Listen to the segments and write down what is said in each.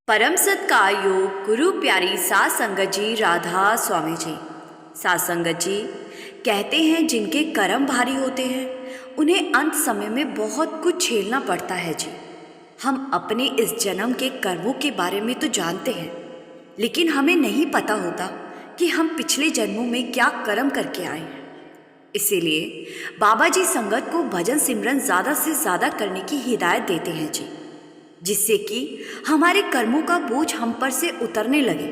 परम सत्कार गुरु प्यारी सात संगत जी राधा स्वामी जी। सात संगत जी कहते हैं जिनके कर्म भारी होते हैं उन्हें अंत समय में बहुत कुछ झेलना पड़ता है जी। हम अपने इस जन्म के कर्मों के बारे में तो जानते हैं, लेकिन हमें नहीं पता होता कि हम पिछले जन्मों में क्या कर्म करके आए हैं। इसीलिए बाबा जी संगत को भजन सिमरन ज़्यादा से ज़्यादा करने की हिदायत देते हैं जी, जिससे कि हमारे कर्मों का बोझ हम पर से उतरने लगे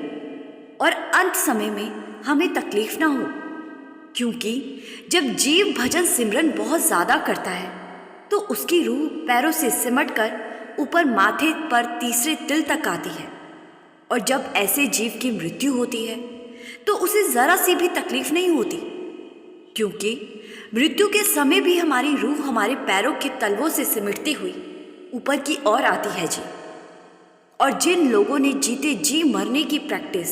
और अंत समय में हमें तकलीफ ना हो। क्योंकि जब जीव भजन सिमरन बहुत ज़्यादा करता है तो उसकी रूह पैरों से सिमट कर ऊपर माथे पर तीसरे तिल तक आती है, और जब ऐसे जीव की मृत्यु होती है तो उसे ज़रा सी भी तकलीफ नहीं होती, क्योंकि मृत्यु के समय भी हमारी रूह हमारे पैरों के तलवों से सिमटती हुई ऊपर की ओर आती है जी। और जिन लोगों ने जीते जी मरने की प्रैक्टिस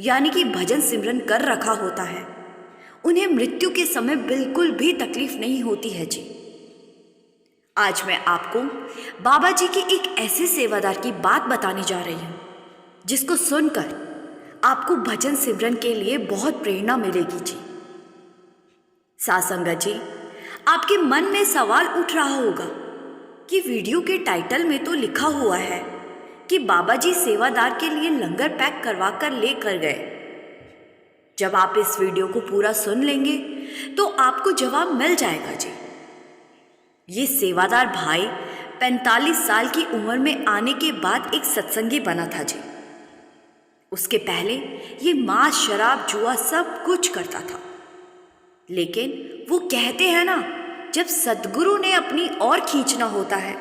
यानी कि भजन सिमरन कर रखा होता है, उन्हें मृत्यु के समय बिल्कुल भी तकलीफ नहीं होती है जी। आज मैं आपको बाबा जी की एक ऐसे सेवादार की बात बताने जा रही हूँ जिसको सुनकर आपको भजन सिमरन के लिए बहुत प्रेरणा मिलेगी जी। सात संगत जी, आपके मन में सवाल उठ रहा होगा कि वीडियो के टाइटल में तो लिखा हुआ है कि बाबा जी सेवादार के लिए लंगर पैक करवा कर लेकर गए। जब आप इस वीडियो को पूरा सुन लेंगे तो आपको जवाब मिल जाएगा जी। ये सेवादार भाई 45 साल की उम्र में आने के बाद एक सत्संगी बना था जी। उसके पहले ये मांस शराब जुआ सब कुछ करता था, लेकिन वो कहते हैं ना, जब सद्गुरु ने अपनी ओर खींचना होता है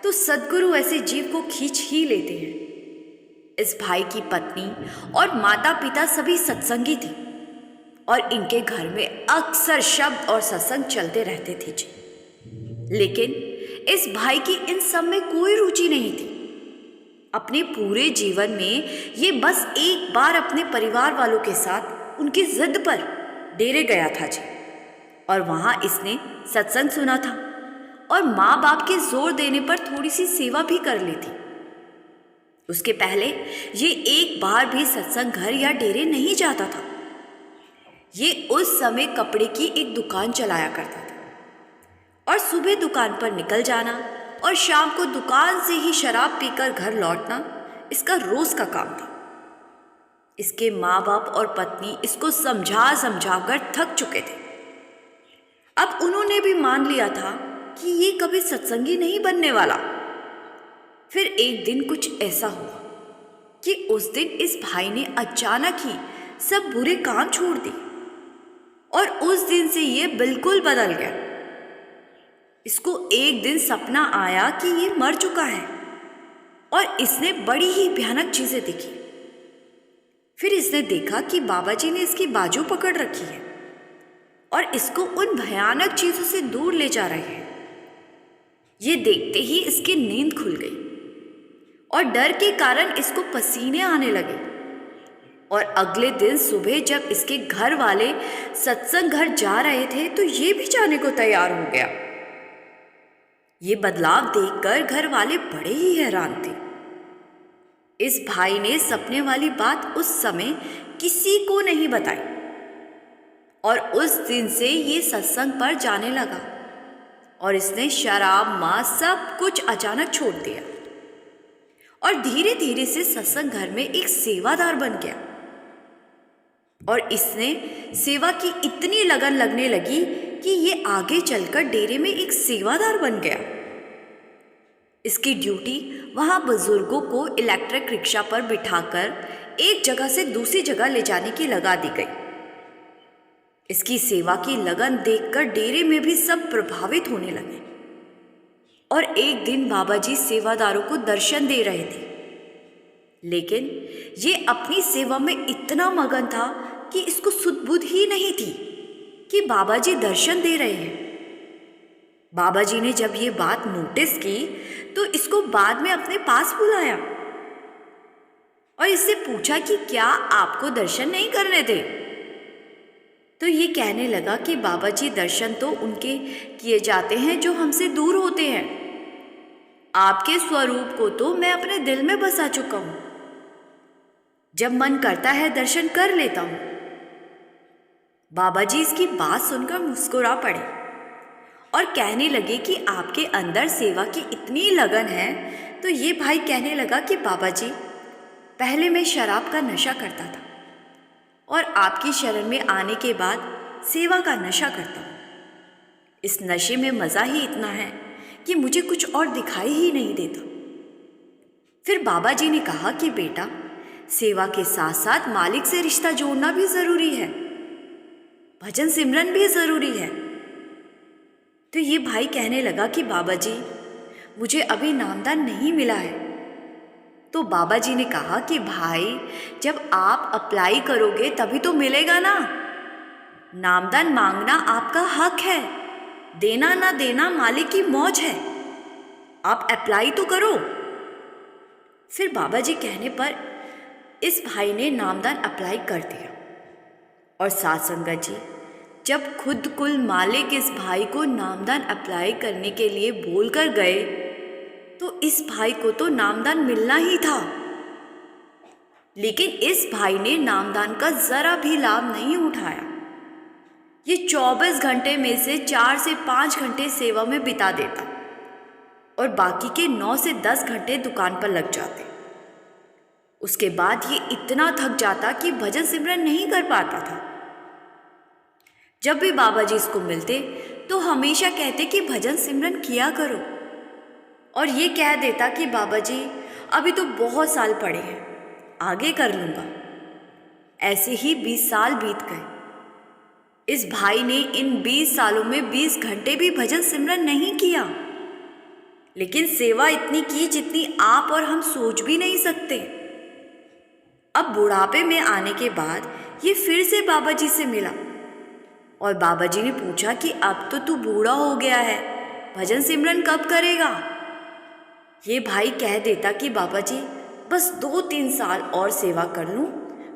तो सद्गुरु ऐसे जीव को खींच ही लेते हैं। इस भाई की पत्नी और माता पिता सभी सत्संगी थी और इनके घर में अक्सर शब्द और सत्संग चलते रहते थे जी। लेकिन इस भाई की इन सब में कोई रुचि नहीं थी। अपने पूरे जीवन में ये बस एक बार अपने परिवार वालों के साथ उनकी जिद पर डेरे गया था जी, और वहाँ इसने सत्संग सुना था और माँ बाप के जोर देने पर थोड़ी सी सेवा भी कर ली थी। उसके पहले ये एक बार भी सत्संग घर या डेरे नहीं जाता था। ये उस समय कपड़े की एक दुकान चलाया करता था और सुबह दुकान पर निकल जाना और शाम को दुकान से ही शराब पीकर घर लौटना इसका रोज का काम था। इसके माँ बाप और पत्नी इसको समझा समझा कर थक चुके थे। अब उन्होंने भी मान लिया था कि ये कभी सत्संगी नहीं बनने वाला। फिर एक दिन कुछ ऐसा हुआ कि उस दिन इस भाई ने अचानक ही सब बुरे काम छोड़ दिए और उस दिन से ये बिल्कुल बदल गया। इसको एक दिन सपना आया कि ये मर चुका है और इसने बड़ी ही भयानक चीजें देखी। फिर इसने देखा कि बाबा जी ने इसकी बाजू पकड़ रखी है और इसको उन भयानक चीजों से दूर ले जा रहे हैं। ये देखते ही इसकी नींद खुल गई और डर के कारण इसको पसीने आने लगे। और अगले दिन सुबह जब इसके घर वाले सत्संग घर जा रहे थे तो ये भी जाने को तैयार हो गया। ये बदलाव देखकर घर वाले बड़े ही हैरान थे। इस भाई ने सपने वाली बात उस समय किसी को नहीं बताई और उस दिन से ये सत्संग पर जाने लगा और इसने शराब मांस सब कुछ अचानक छोड़ दिया और धीरे धीरे से सत्संग घर में एक सेवादार बन गया। और इसने सेवा की इतनी लगन लगने लगी कि ये आगे चलकर डेरे में एक सेवादार बन गया। इसकी ड्यूटी वहाँ बुजुर्गों को इलेक्ट्रिक रिक्शा पर बिठाकर एक जगह से दूसरी जगह ले जाने की लगा दी गई। इसकी सेवा की लगन देखकर डेरे में भी सब प्रभावित होने लगे। और एक दिन बाबा जी सेवादारों को दर्शन दे रहे थे, लेकिन ये अपनी सेवा में इतना मगन था कि इसको सुध बुध ही नहीं थी कि बाबा जी दर्शन दे रहे हैं। बाबा जी ने जब ये बात नोटिस की तो इसको बाद में अपने पास बुलाया और इससे पूछा कि क्या आपको दर्शन नहीं करने थे। तो ये कहने लगा कि बाबा जी दर्शन तो उनके किए जाते हैं जो हमसे दूर होते हैं, आपके स्वरूप को तो मैं अपने दिल में बसा चुका हूं। जब मन करता है दर्शन कर लेता हूं। बाबा जी इसकी बात सुनकर मुस्कुरा पड़े और कहने लगे कि आपके अंदर सेवा की इतनी लगन है। तो ये भाई कहने लगा कि बाबा जी, पहले मैं शराब का नशा करता था और आपकी शरण में आने के बाद सेवा का नशा करता हूँ। इस नशे में मज़ा ही इतना है कि मुझे कुछ और दिखाई ही नहीं देता। फिर बाबा जी ने कहा कि बेटा, सेवा के साथ साथ मालिक से रिश्ता जोड़ना भी ज़रूरी है, भजन सिमरन भी ज़रूरी है। तो ये भाई कहने लगा कि बाबा जी, मुझे अभी नामदान नहीं मिला है। तो बाबा जी ने कहा कि भाई, जब आप अप्लाई करोगे तभी तो मिलेगा ना। नामदान मांगना आपका हक है, देना ना देना मालिक की मौज है। आप अप्लाई तो करो। फिर बाबा जी कहने पर इस भाई ने नामदान अप्लाई कर दिया। और साथ संगत जी, जब खुद कुल मालिक इस भाई को नामदान अप्लाई करने के लिए बोल कर गए तो इस भाई को तो नामदान मिलना ही था। लेकिन इस भाई ने नामदान का ज़रा भी लाभ नहीं उठाया। ये 24 घंटे में से 4 से 5 घंटे सेवा में बिता देता और बाकी के 9 से 10 घंटे दुकान पर लग जाते। उसके बाद ये इतना थक जाता कि भजन सिमरन नहीं कर पाता था। जब भी बाबा जी इसको मिलते तो हमेशा कहते कि भजन सिमरन किया करो, और ये कह देता कि बाबा जी, अभी तो बहुत साल पड़े हैं, आगे कर लूँगा। ऐसे ही 20 साल बीत गए। इस भाई ने इन 20 सालों में 20 घंटे भी भजन सिमरन नहीं किया, लेकिन सेवा इतनी की जितनी आप और हम सोच भी नहीं सकते। अब बुढ़ापे में आने के बाद ये फिर से बाबा जी से मिला और बाबा जी ने पूछा कि अब तो तू बूढ़ा हो गया है, भजन सिमरन कब करेगा। ये भाई कह देता कि बाबा जी, बस 2-3 साल और सेवा कर लूँ,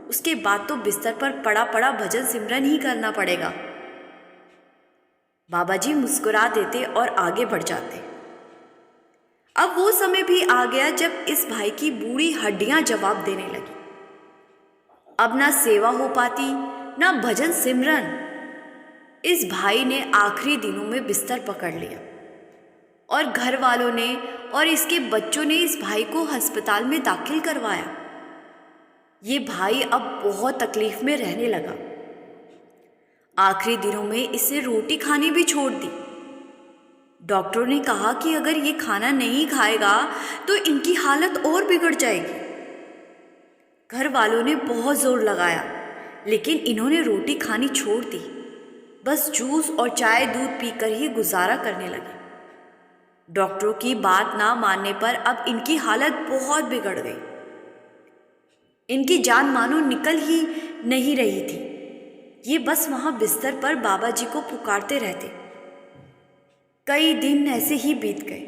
उसके बाद तो बिस्तर पर पड़ा पड़ा भजन सिमरन ही करना पड़ेगा। बाबा जी मुस्कुरा देते और आगे बढ़ जाते। अब वो समय भी आ गया जब इस भाई की बूढ़ी हड्डियां जवाब देने लगी। अब ना सेवा हो पाती ना भजन सिमरन। इस भाई ने आखिरी दिनों में बिस्तर पकड़ लिया और घर वालों ने और इसके बच्चों ने इस भाई को अस्पताल में दाखिल करवाया। ये भाई अब बहुत तकलीफ में रहने लगा। आखिरी दिनों में इसे रोटी खानी भी छोड़ दी। डॉक्टरों ने कहा कि अगर ये खाना नहीं खाएगा तो इनकी हालत और बिगड़ जाएगी। घर वालों ने बहुत जोर लगाया, लेकिन इन्होंने रोटी खानी छोड़ दी। बस जूस और चाय दूध पीकर ही गुजारा करने लगे। डॉक्टरों की बात ना मानने पर अब इनकी हालत बहुत बिगड़ गई। इनकी जान मानो निकल ही नहीं रही थी। ये बस वहाँ बिस्तर पर बाबा जी को पुकारते रहते। कई दिन ऐसे ही बीत गए,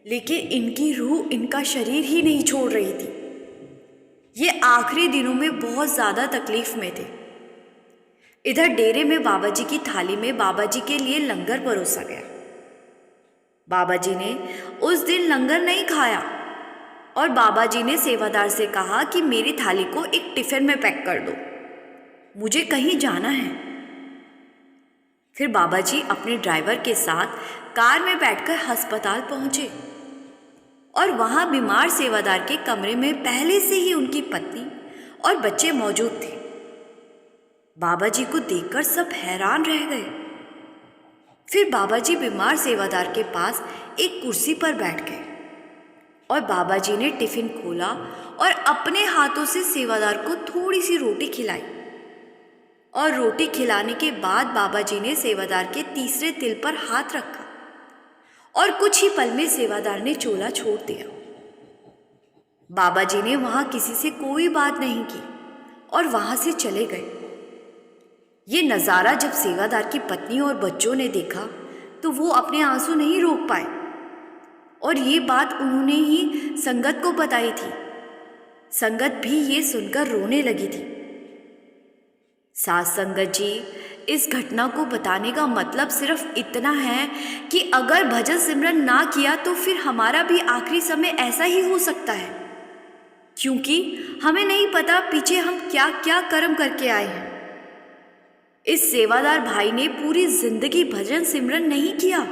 लेकिन इनकी रूह इनका शरीर ही नहीं छोड़ रही थी। ये आखिरी दिनों में बहुत ज़्यादा तकलीफ में थे। इधर डेरे में बाबा जी की थाली में बाबा जी के लिए लंगर परोसा गया। बाबा जी ने उस दिन लंगर नहीं खाया और बाबा जी ने सेवादार से कहा कि मेरी थाली को एक टिफिन में पैक कर दो, मुझे कहीं जाना है। फिर बाबा जी अपने ड्राइवर के साथ कार में बैठकर अस्पताल पहुंचे और वहां बीमार सेवादार के कमरे में पहले से ही उनकी पत्नी और बच्चे मौजूद थे। बाबा जी को देखकर सब हैरान रह गए। फिर बाबा जी बीमार सेवादार के पास एक कुर्सी पर बैठ गए और बाबा जी ने टिफिन खोला और अपने हाथों से सेवादार को थोड़ी सी रोटी खिलाई। और रोटी खिलाने के बाद बाबा जी ने सेवादार के तीसरे तिल पर हाथ रखा और कुछ ही पल में सेवादार ने चोला छोड़ दिया। बाबा जी ने वहां किसी से कोई बात नहीं की और वहां से चले गए। ये नज़ारा जब सेवादार की पत्नी और बच्चों ने देखा तो वो अपने आंसू नहीं रोक पाए और ये बात उन्होंने ही संगत को बताई थी। संगत भी ये सुनकर रोने लगी थी। साथ संगत जी, इस घटना को बताने का मतलब सिर्फ इतना है कि अगर भजन सिमरन ना किया तो फिर हमारा भी आखिरी समय ऐसा ही हो सकता है, क्योंकि हमें नहीं पता पीछे हम क्या क्या कर्म करके आए हैं। इस सेवादार भाई ने पूरी जिंदगी भजन सिमरन नहीं किया,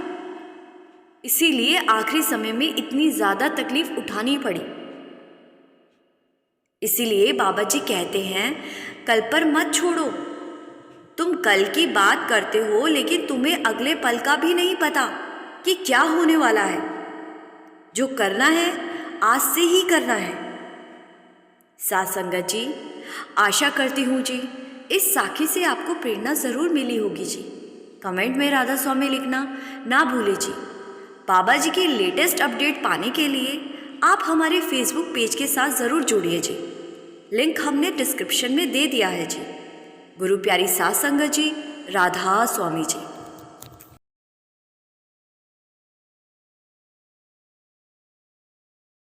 इसीलिए आखिरी समय में इतनी ज़्यादा तकलीफ उठानी पड़ी। इसीलिए बाबा जी कहते हैं, कल पर मत छोड़ो। तुम कल की बात करते हो, लेकिन तुम्हें अगले पल का भी नहीं पता कि क्या होने वाला है। जो करना है आज से ही करना है। साथ संगत जी, आशा करती हूँ जी इस साखी से आपको प्रेरणा ज़रूर मिली होगी जी। कमेंट में राधा स्वामी लिखना ना भूले जी। बाबा जी की लेटेस्ट अपडेट पाने के लिए आप हमारे फेसबुक पेज के साथ ज़रूर जुड़िए जी। लिंक हमने डिस्क्रिप्शन में दे दिया है जी। गुरु प्यारी साथ संगत जी, राधा स्वामी जी।